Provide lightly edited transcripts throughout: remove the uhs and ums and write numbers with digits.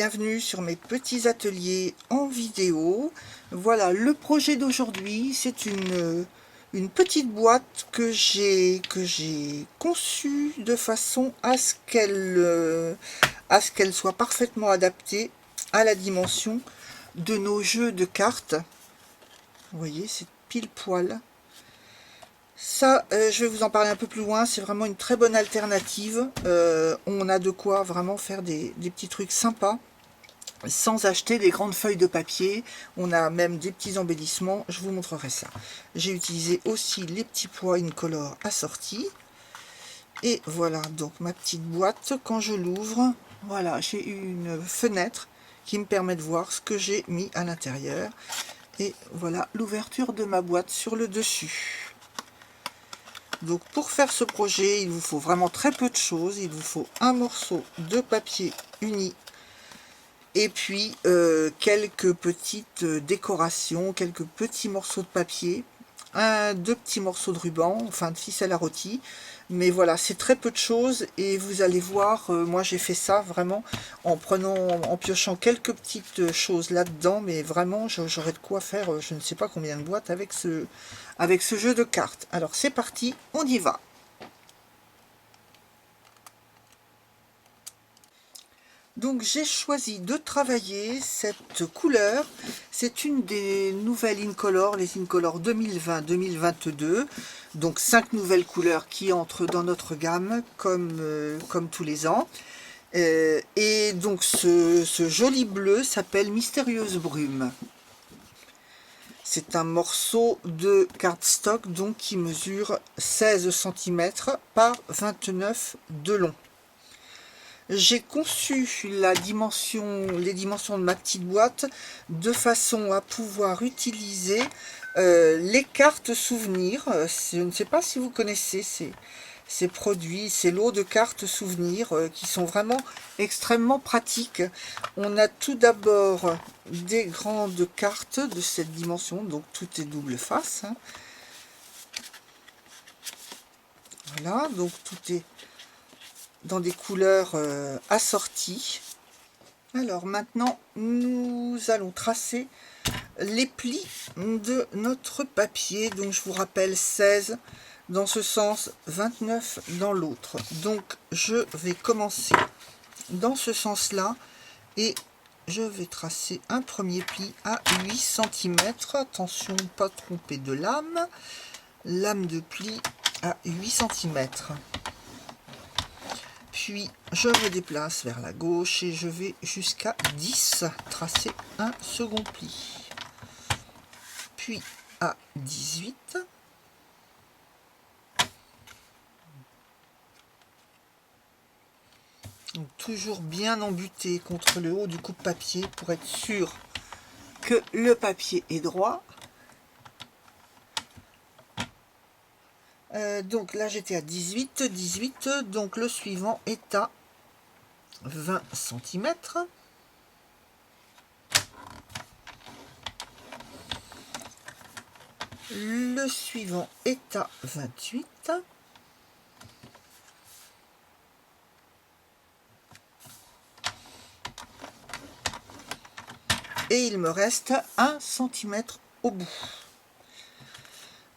bienvenue sur mes petits ateliers en vidéo. Voilà, le projet d'aujourd'hui, c'est une petite boîte que j'ai conçue de façon à ce qu'elle soit parfaitement adaptée à la dimension de nos jeux de cartes. Vous voyez, c'est pile poil. Ça, je vais vous en parler un peu plus loin, c'est vraiment une très bonne alternative. On a de quoi vraiment faire des petits trucs sympas, sans acheter des grandes feuilles de papier. On a même des petits embellissements, je vous montrerai ça. J'ai utilisé aussi les petits pois incolores assortis. Et voilà donc ma petite boîte. Quand je l'ouvre, voilà, j'ai une fenêtre qui me permet de voir ce que j'ai mis à l'intérieur. Et voilà l'ouverture de ma boîte sur le dessus. Donc pour faire ce projet, il vous faut vraiment très peu de choses. Il vous faut un morceau de papier uni et puis quelques petites décorations, quelques petits morceaux de papier, deux petits morceaux de ruban, enfin de ficelle à rôti. Mais voilà, c'est très peu de choses et vous allez voir, moi j'ai fait ça vraiment en piochant quelques petites choses là-dedans, mais vraiment j'aurais de quoi faire je ne sais pas combien de boîtes avec ce jeu de cartes. Alors c'est parti, on y va. Donc j'ai choisi de travailler cette couleur. C'est une des nouvelles Incolor, les Incolor 2020-2022. Donc 5 nouvelles couleurs qui entrent dans notre gamme comme tous les ans. Et donc ce joli bleu s'appelle Mystérieuse Brume. C'est un morceau de cardstock donc qui mesure 16 cm par 29 de long. J'ai conçu les dimensions de ma petite boîte de façon à pouvoir utiliser les cartes souvenirs. Je ne sais pas si vous connaissez ces produits, ces lots de cartes souvenirs qui sont vraiment extrêmement pratiques. On a tout d'abord des grandes cartes de cette dimension, donc tout est double face. Hein. Voilà, donc tout est dans des couleurs assorties. Alors maintenant, nous allons tracer les plis de notre papier. Donc je vous rappelle 16 dans ce sens, 29 dans l'autre. Donc je vais commencer dans ce sens-là et je vais tracer un premier pli à 8 cm. Attention, pas tromper de lame. Lame de pli à 8 cm. Puis je me déplace vers la gauche et je vais jusqu'à 10, tracer un second pli. Puis à 18. Donc toujours bien embuté contre le haut du coupe-papier pour être sûr que le papier est droit. Donc là j'étais à 18, donc le suivant est à 20 cm. Le suivant est à 28. Et il me reste 1 cm au bout.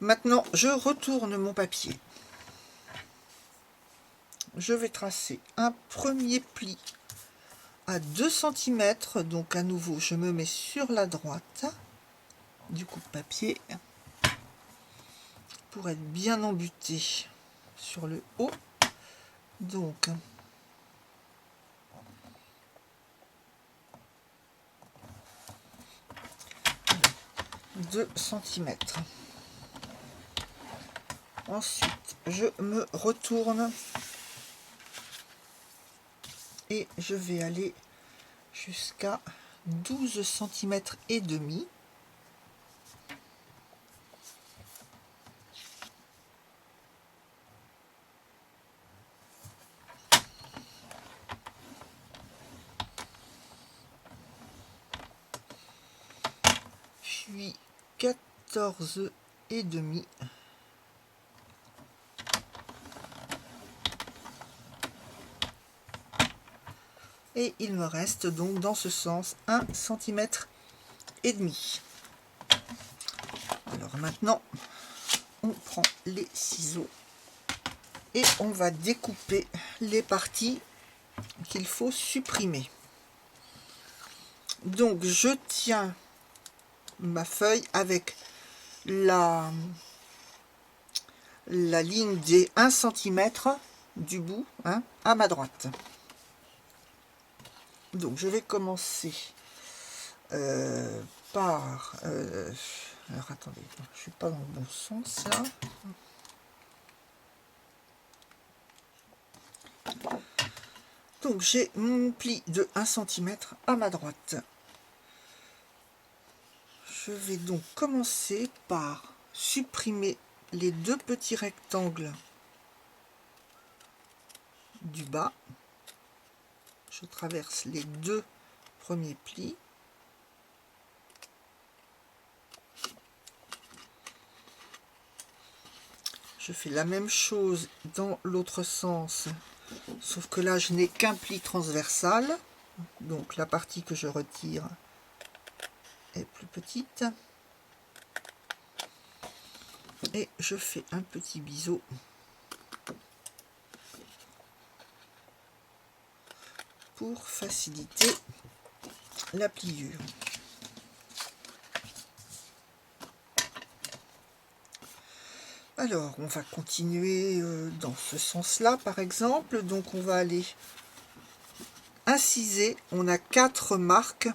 Maintenant, je retourne mon papier. Je vais tracer un premier pli à 2 cm. Donc à nouveau, je me mets sur la droite du coupe-papier pour être bien embuté sur le haut. Donc 2 cm. Ensuite, je me retourne et je vais aller jusqu'à 12 cm et demi. Puis 14 et demi. Et il me reste donc dans ce sens 1,5 cm. Alors maintenant, on prend les ciseaux et on va découper les parties qu'il faut supprimer. Donc je tiens ma feuille avec la ligne des 1 cm du bout, hein, à ma droite. Donc je vais commencer par... alors attendez, je suis pas dans le bon sens là. Donc j'ai mon pli de 1 cm à ma droite. Je vais donc commencer par supprimer les deux petits rectangles du bas. Je traverse les deux premiers plis. Je fais la même chose dans l'autre sens, sauf que là je n'ai qu'un pli transversal, donc la partie que je retire est plus petite. Et je fais un petit biseau pour faciliter la pliure. Alors, on va continuer dans ce sens-là, par exemple. Donc, on va aller inciser. On a 4 marques.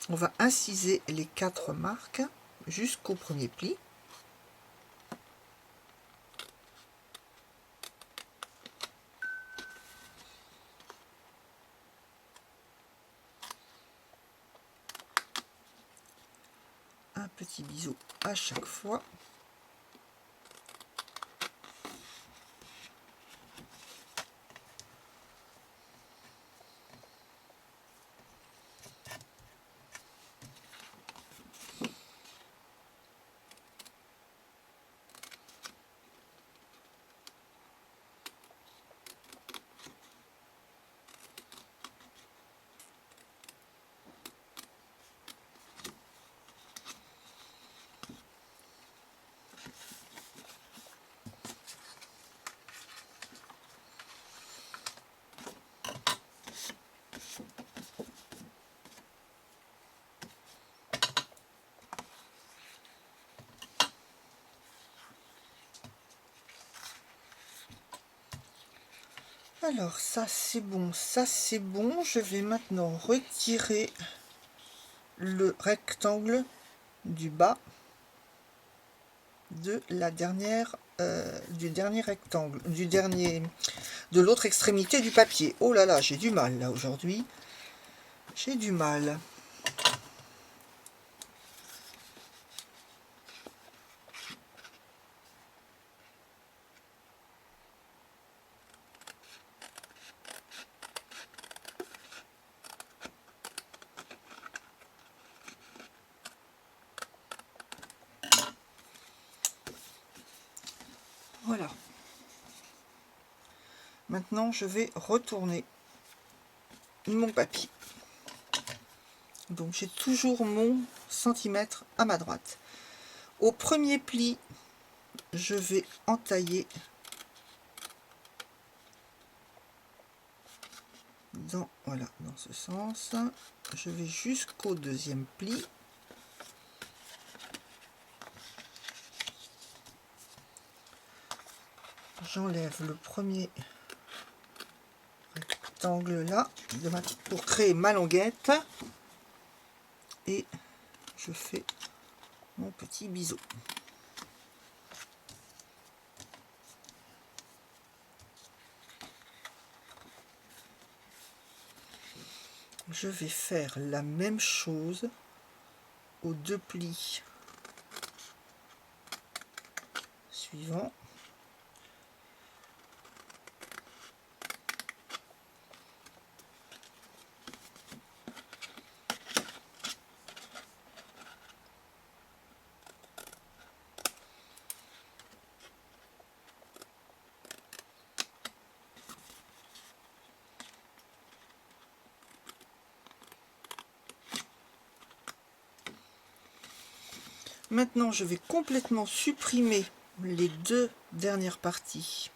On va inciser les 4 marques jusqu'au premier pli. Un petit biseau à chaque fois. Alors ça c'est bon, ça c'est bon. Je vais maintenant retirer le rectangle du bas de la dernière du dernier rectangle, de l'autre extrémité du papier. Oh là là, j'ai du mal là aujourd'hui. J'ai du mal. Voilà. Maintenant, je vais retourner mon papier. Donc, j'ai toujours mon centimètre à ma droite. Au premier pli, je vais entailler voilà, dans ce sens. Je vais jusqu'au deuxième pli. J'enlève le premier rectangle là pour créer ma languette et je fais mon petit biseau. Je vais faire la même chose aux deux plis suivants. Maintenant, je vais complètement supprimer les deux dernières parties.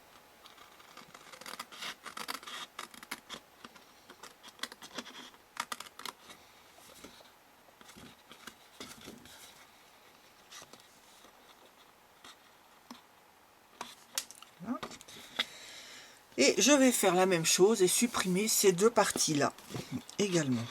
Voilà. Et je vais faire la même chose et supprimer ces deux parties-là également.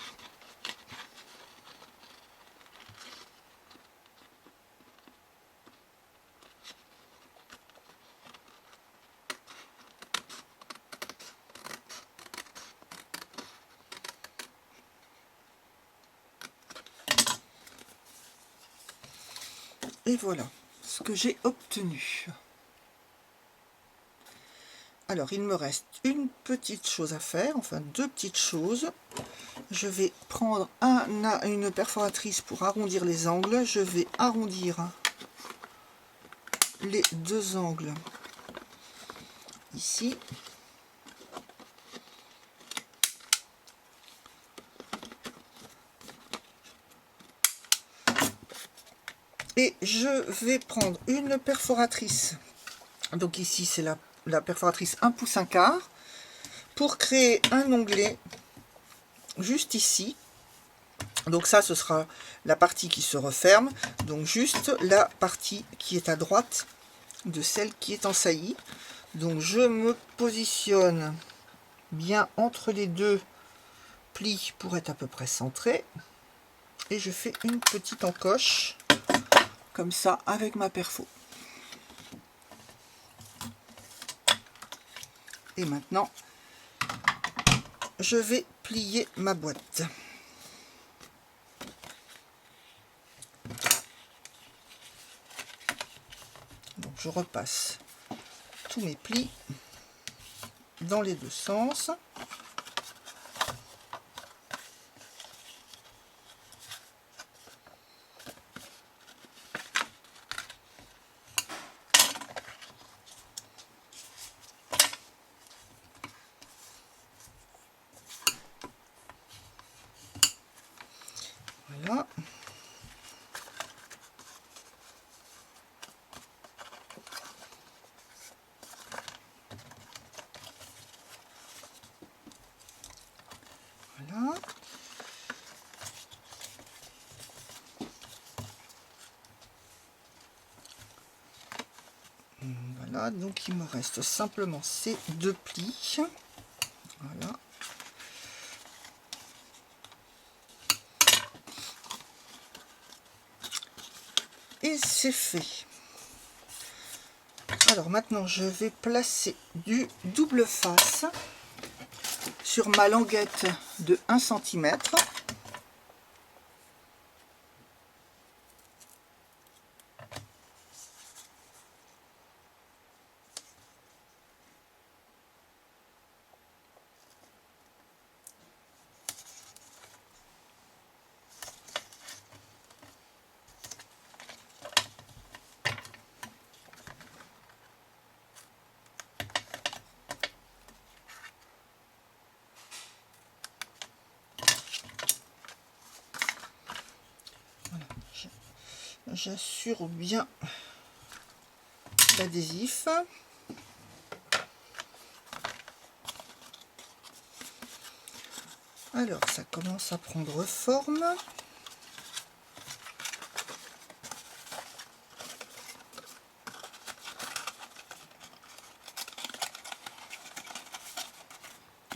Et voilà ce que j'ai obtenu. Alors, il me reste une petite chose à faire, enfin deux petites choses. Je vais prendre une perforatrice pour arrondir les angles. Je vais arrondir les deux angles ici. Et je vais prendre une perforatrice. Donc ici, c'est la perforatrice 1 pouce 1 quart. Pour créer un onglet juste ici. Donc ça, ce sera la partie qui se referme. Donc juste la partie qui est à droite de celle qui est en saillie. Donc je me positionne bien entre les deux plis pour être à peu près centré. Et je fais une petite encoche comme ça avec ma perfo. Et maintenant, je vais plier ma boîte. Donc je repasse tous mes plis dans les deux sens. Voilà. Voilà. Voilà, donc il me reste simplement ces deux plis. Voilà. Et c'est fait. Alors maintenant, je vais placer du double face sur ma languette de 1 cm. J'assure bien l'adhésif. Alors ça commence à prendre forme.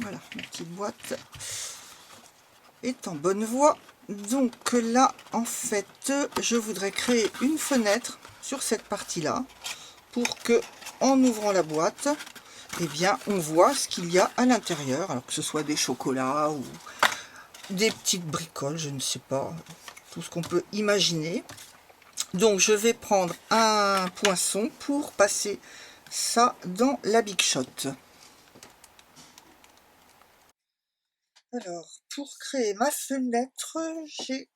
Voilà, ma petite boîte est en bonne voie. Donc là, en fait, je voudrais créer une fenêtre sur cette partie-là pour que, en ouvrant la boîte, eh bien, on voit ce qu'il y a à l'intérieur, alors que ce soit des chocolats ou des petites bricoles, je ne sais pas, tout ce qu'on peut imaginer. Donc, je vais prendre un poinçon pour passer ça dans la Big Shot. Alors, pour créer ma fenêtre, j'ai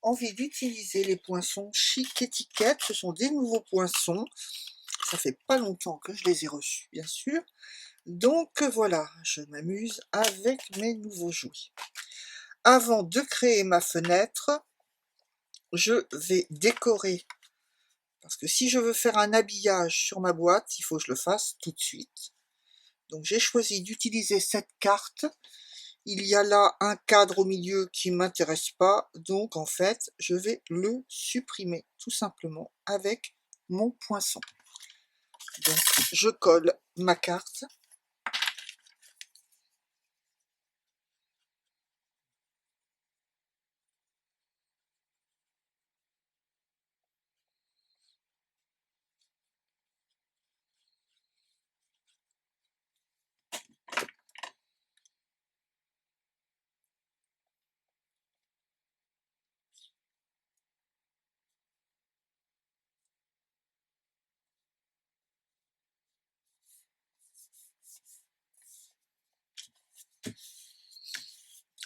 envie d'utiliser les poinçons Chic Étiquette. Ce sont des nouveaux poinçons. Ça fait pas longtemps que je les ai reçus, bien sûr. Donc voilà, je m'amuse avec mes nouveaux jouets. Avant de créer ma fenêtre, je vais décorer. Parce que si je veux faire un habillage sur ma boîte, il faut que je le fasse tout de suite. Donc j'ai choisi d'utiliser cette carte. Il y a là un cadre au milieu qui ne m'intéresse pas. Donc en fait, je vais le supprimer tout simplement avec mon poinçon. Donc je colle ma carte.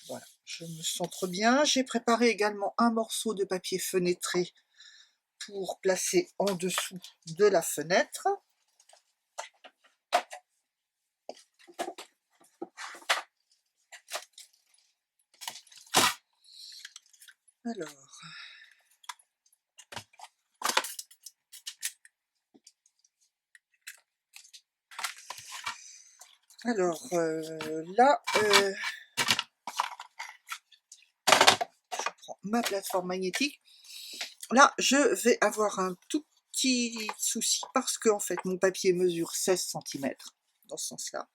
Voilà, je me centre bien. J'ai préparé également un morceau de papier fenêtré pour placer en dessous de la fenêtre. Alors là, je prends ma plateforme magnétique. Là, je vais avoir un tout petit souci parce que en fait, mon papier mesure 16 cm dans ce sens-là.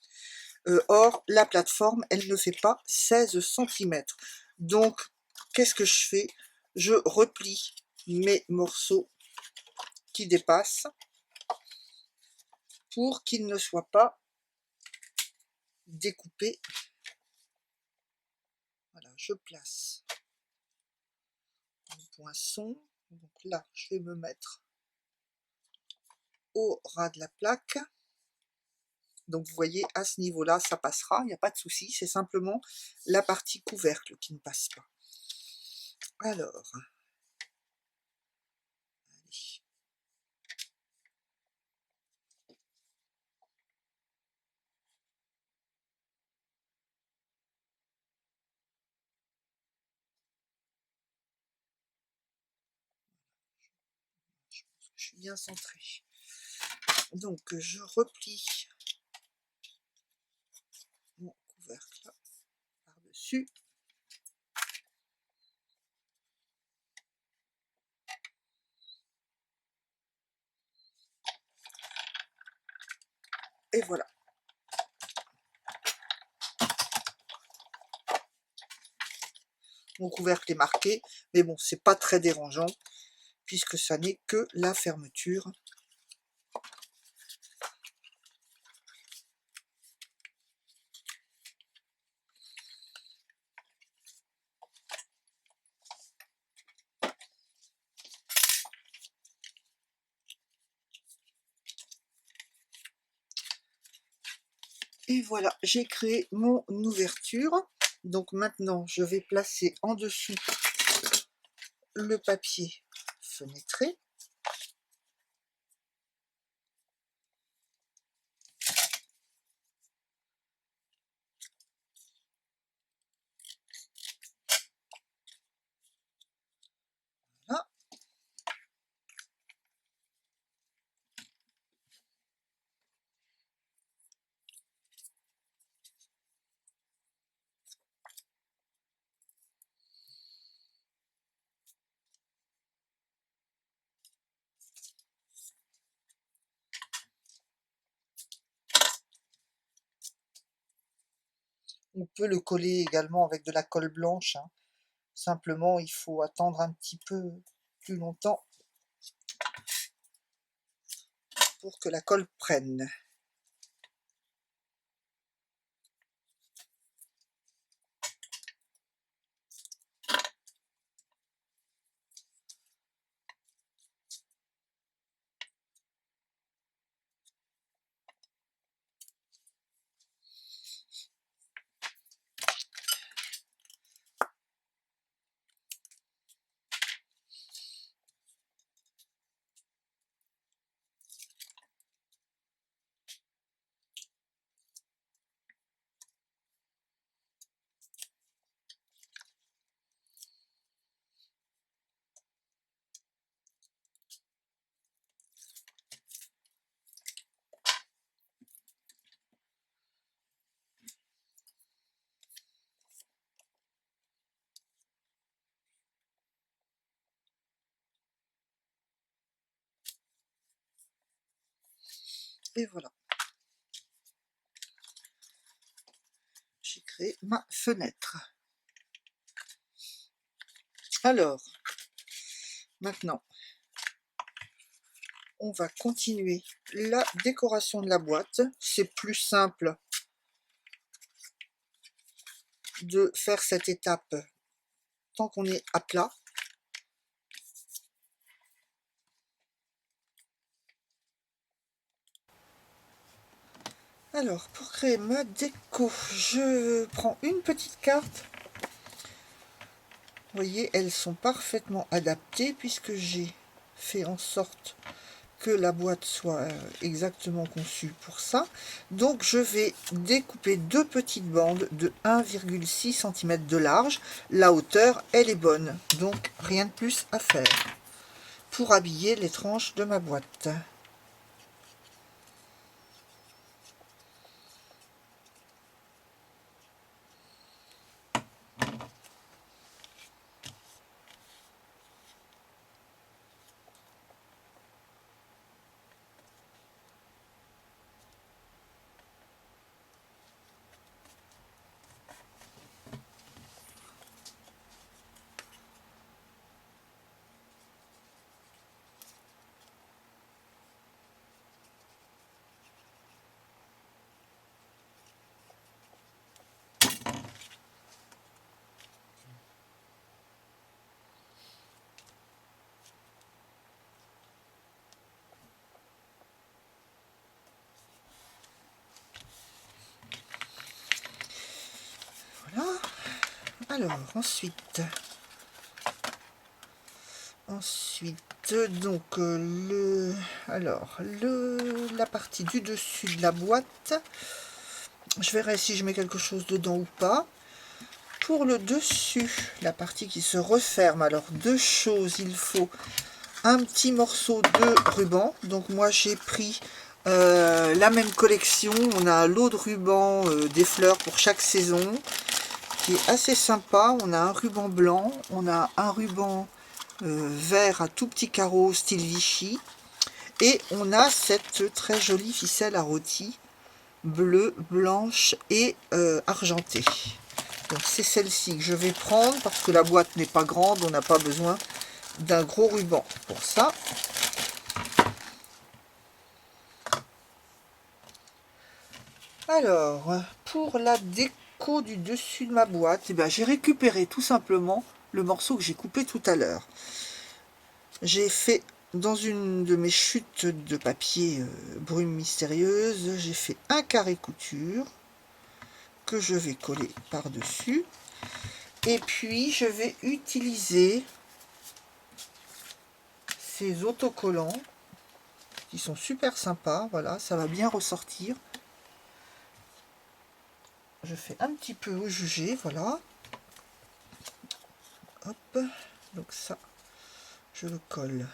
Or, la plateforme, elle ne fait pas 16 cm. Donc, qu'est-ce que je fais? Je replie mes morceaux qui dépassent pour qu'ils ne soient pas découpés. Voilà, je place mon poinçon. Donc là, je vais me mettre au ras de la plaque. Donc vous voyez, à ce niveau-là, ça passera, il n'y a pas de souci, c'est simplement la partie couvercle qui ne passe pas. Alors, allez. Je pense que je suis bien centrée. Donc je replie mon couvercle par-dessus. Et voilà. Mon couvercle est marqué, mais bon, c'est pas très dérangeant, puisque ça n'est que la fermeture. Et voilà, j'ai créé mon ouverture. Donc maintenant, je vais placer en dessous le papier fenêtré. Voilà. On peut le coller également avec de la colle blanche, hein. Simplement, il faut attendre un petit peu plus longtemps pour que la colle prenne. Et voilà. J'ai créé ma fenêtre. Alors, maintenant, on va continuer la décoration de la boîte. C'est plus simple de faire cette étape tant qu'on est à plat. Alors, pour créer ma déco, je prends une petite carte. Vous voyez, elles sont parfaitement adaptées puisque j'ai fait en sorte que la boîte soit exactement conçue pour ça. Donc, je vais découper deux petites bandes de 1,6 cm de large. La hauteur, elle est bonne, donc rien de plus à faire pour habiller les tranches de ma boîte. Voilà. Alors, ensuite, donc la partie du dessus de la boîte, je verrai si je mets quelque chose dedans ou pas. Pour le dessus, la partie qui se referme, alors deux choses, il faut un petit morceau de ruban. Donc moi j'ai pris la même collection, on a l'eau de ruban des fleurs pour chaque saison, qui est assez sympa. On a un ruban blanc, on a un ruban vert à tout petit carreau style Vichy, et on a cette très jolie ficelle à rôti bleue, blanche et argentée. Donc c'est celle-ci que je vais prendre parce que la boîte n'est pas grande, on n'a pas besoin d'un gros ruban pour ça. Alors, pour la déco du dessus de ma boîte, eh ben, j'ai récupéré tout simplement le morceau que j'ai coupé tout à l'heure. J'ai fait dans une de mes chutes de papier brume mystérieuse, j'ai fait un carré couture que je vais coller par-dessus. Et puis, je vais utiliser ces autocollants qui sont super sympas. Voilà, ça va bien ressortir. Je fais un petit peu au jugé, voilà. Hop, donc ça, je le colle.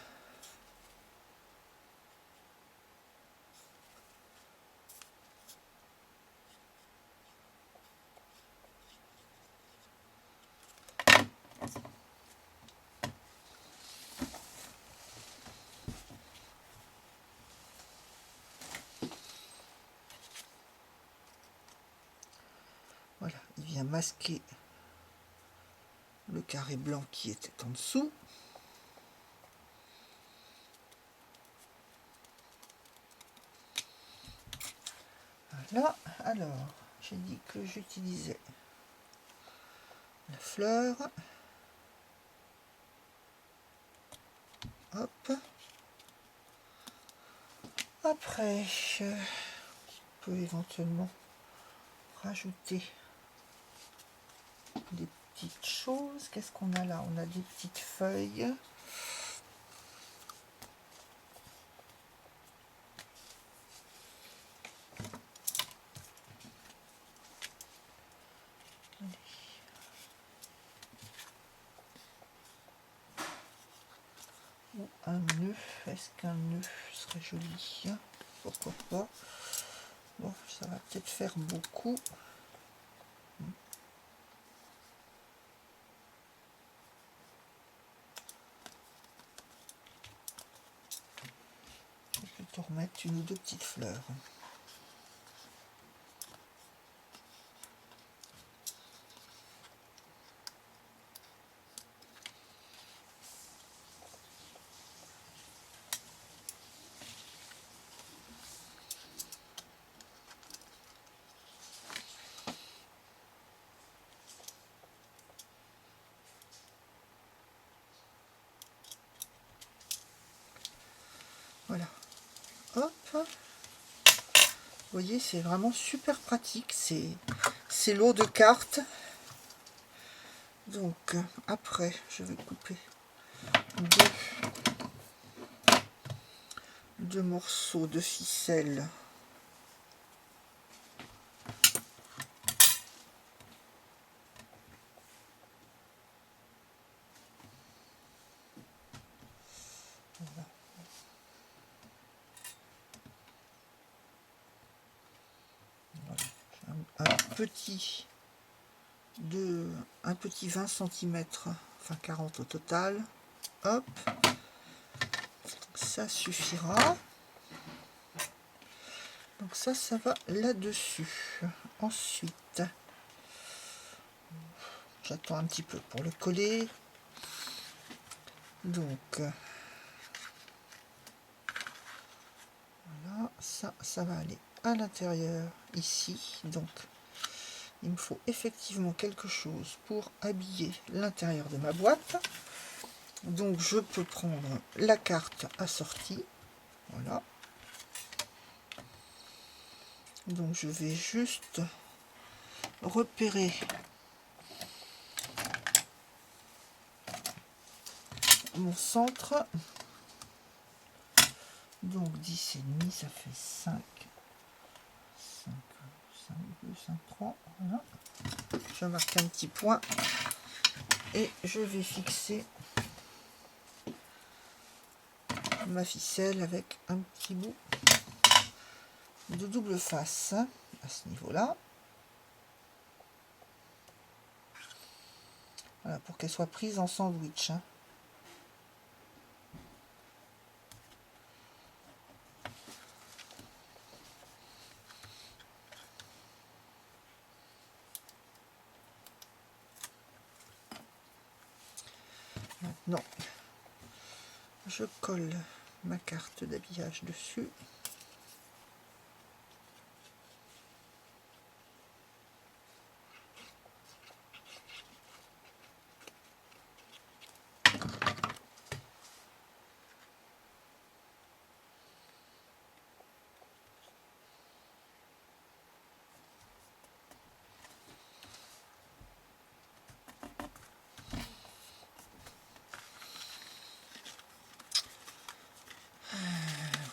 Voilà, il vient masquer le carré blanc qui était en dessous. Voilà, alors, j'ai dit que j'utilisais la fleur. Hop. Après, on peut éventuellement rajouter des petites choses. Qu'est-ce qu'on a là? On a des petites feuilles. Ou un nœud. Est-ce qu'un nœud serait joli? Pourquoi pas? Bon, ça va peut-être faire beaucoup. Je vais plutôt pour mettre une ou deux petites fleurs. Voilà. Hop. Vous voyez, c'est vraiment super pratique. C'est lot de cartes. Donc, après, je vais couper deux morceaux de ficelle. Voilà. Voilà. Un petit 20 cm, enfin 40 au total. Hop, ça suffira. Donc ça va là-dessus. Ensuite, j'attends un petit peu pour le coller. Donc, voilà, ça va aller à l'intérieur, ici. Donc, il me faut effectivement quelque chose pour habiller l'intérieur de ma boîte. Donc, je peux prendre la carte assortie. Voilà. Donc, je vais juste repérer mon centre. Donc 10,5, ça fait 5, 2, 5, 3, voilà. Je marque un petit point et je vais fixer ma ficelle avec un petit bout de double face à ce niveau-là. Voilà, pour qu'elle soit prise en sandwich. Maintenant, je colle ma carte d'habillage dessus.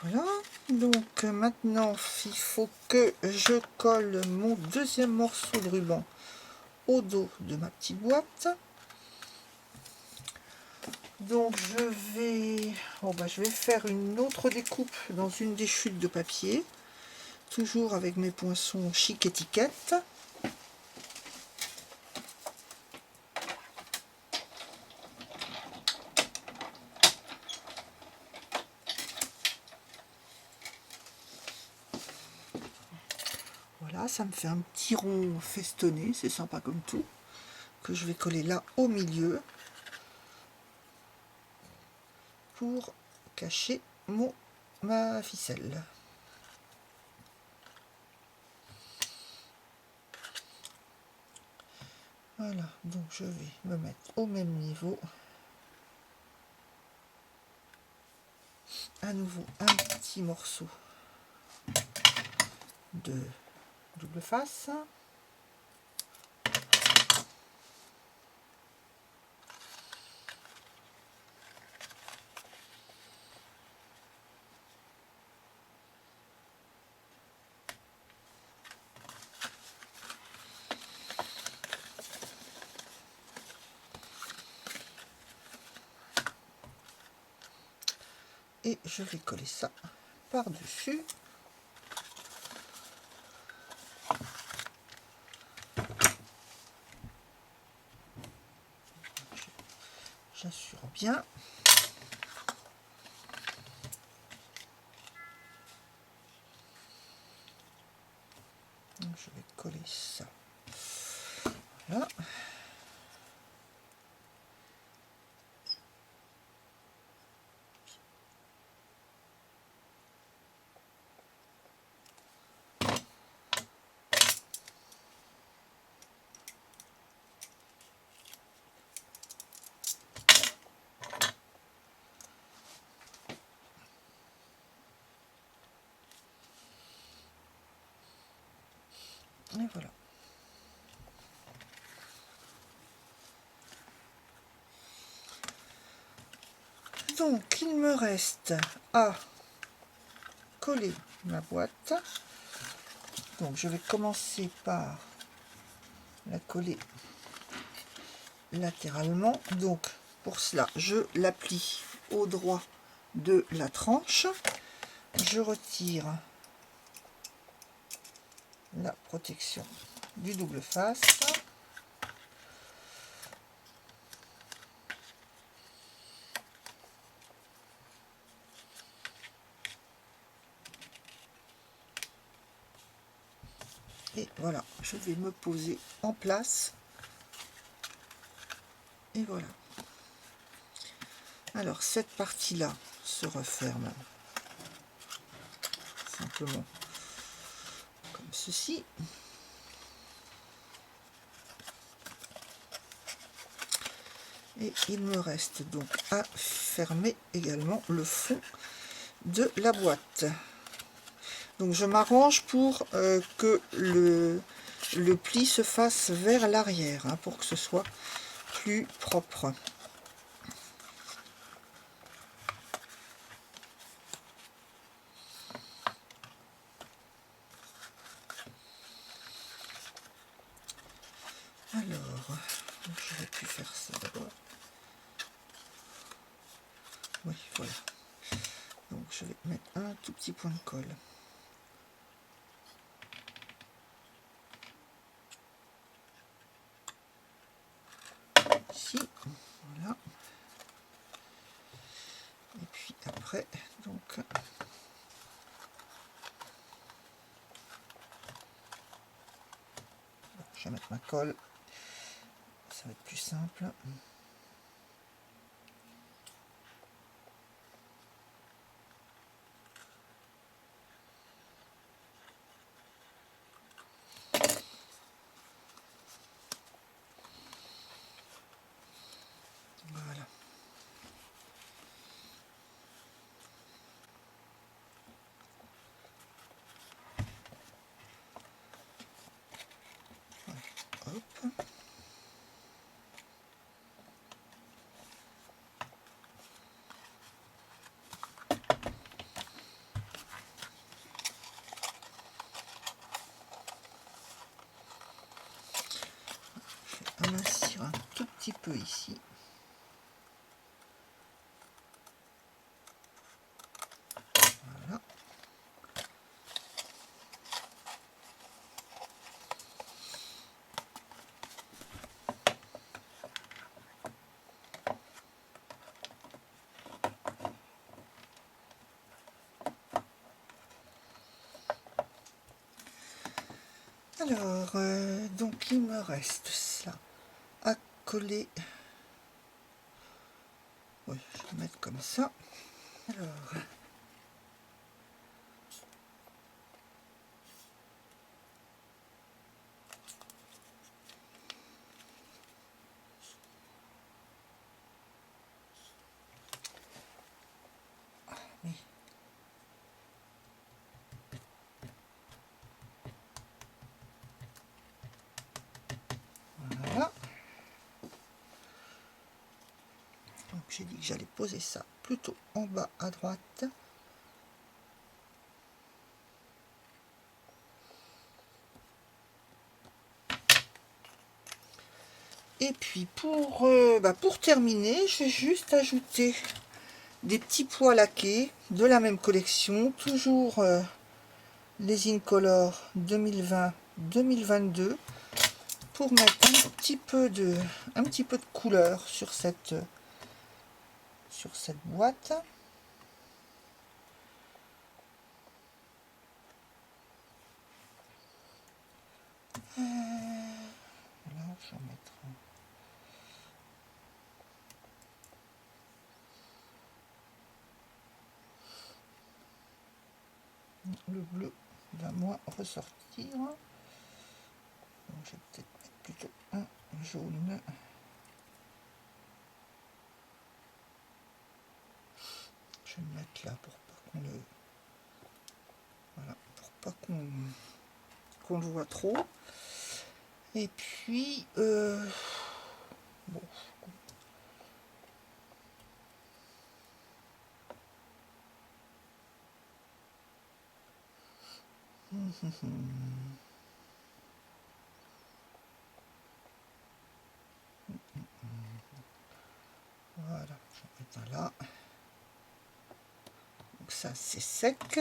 Voilà, donc maintenant il faut que je colle mon deuxième morceau de ruban au dos de ma petite boîte. Donc je vais faire une autre découpe dans une des chutes de papier, toujours avec mes poinçons chic étiquette. Voilà, ça me fait un petit rond festonné, c'est sympa comme tout, que je vais coller là au milieu pour cacher ma ficelle. Voilà, donc je vais me mettre au même niveau. À nouveau un petit morceau de double face. Et je vais coller ça par-dessus. J'assure bien. je vais coller ça. Voilà. Et voilà. Donc, il me reste à coller ma boîte. Donc, je vais commencer par la coller latéralement. Donc, pour cela, je la plie au droit de la tranche. Je retire la protection du double face. Et voilà, je vais me poser en place. Et voilà. Alors, cette partie-là se referme simplement comme ceci. Et il me reste donc à fermer également le fond de la boîte. Donc je m'arrange pour que le pli se fasse vers l'arrière, hein, pour que ce soit plus propre. Alors, j'aurais pu faire ça d'abord. Oui, voilà. Donc je vais mettre un tout petit point de colle. Ici, voilà. Et puis après, donc, je vais mettre ma colle. Ça va être plus simple. Voilà. Hop. Je vais amincir un tout petit peu ici. Voilà. Alors, donc il me reste ça à coller. Oui, je vais mettre comme ça. Alors, oui. Voilà. Donc j'ai dit que j'allais poser ça plutôt en bas à droite. Et puis pour terminer, je vais juste ajouter des petits pois laqués de la même collection, toujours les Incolor 2020-2022, pour mettre un petit peu de couleur sur cette boîte. Là, je vais en mettre le bleu va moins ressortir. Donc, je vais peut-être mettre plutôt un jaune. Je vais le mettre là pour pas qu'on le... Voilà, pour pas qu'on le voit trop. Et puis, bon. Voilà, je vais mettre là. Donc ça, c'est sec.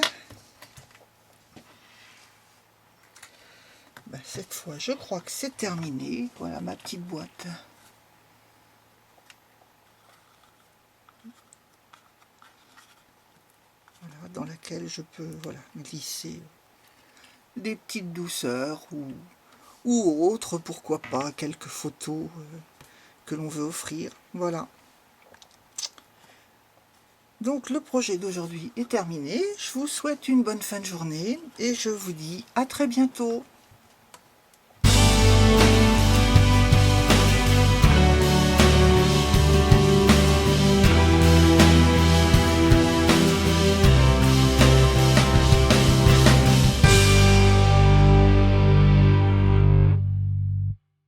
Ben, cette fois, je crois que c'est terminé. Voilà ma petite boîte. Voilà, dans laquelle je peux voilà, glisser des petites douceurs ou autres, pourquoi pas, quelques photos que l'on veut offrir. Voilà. Donc le projet d'aujourd'hui est terminé. Je vous souhaite une bonne fin de journée et je vous dis à très bientôt.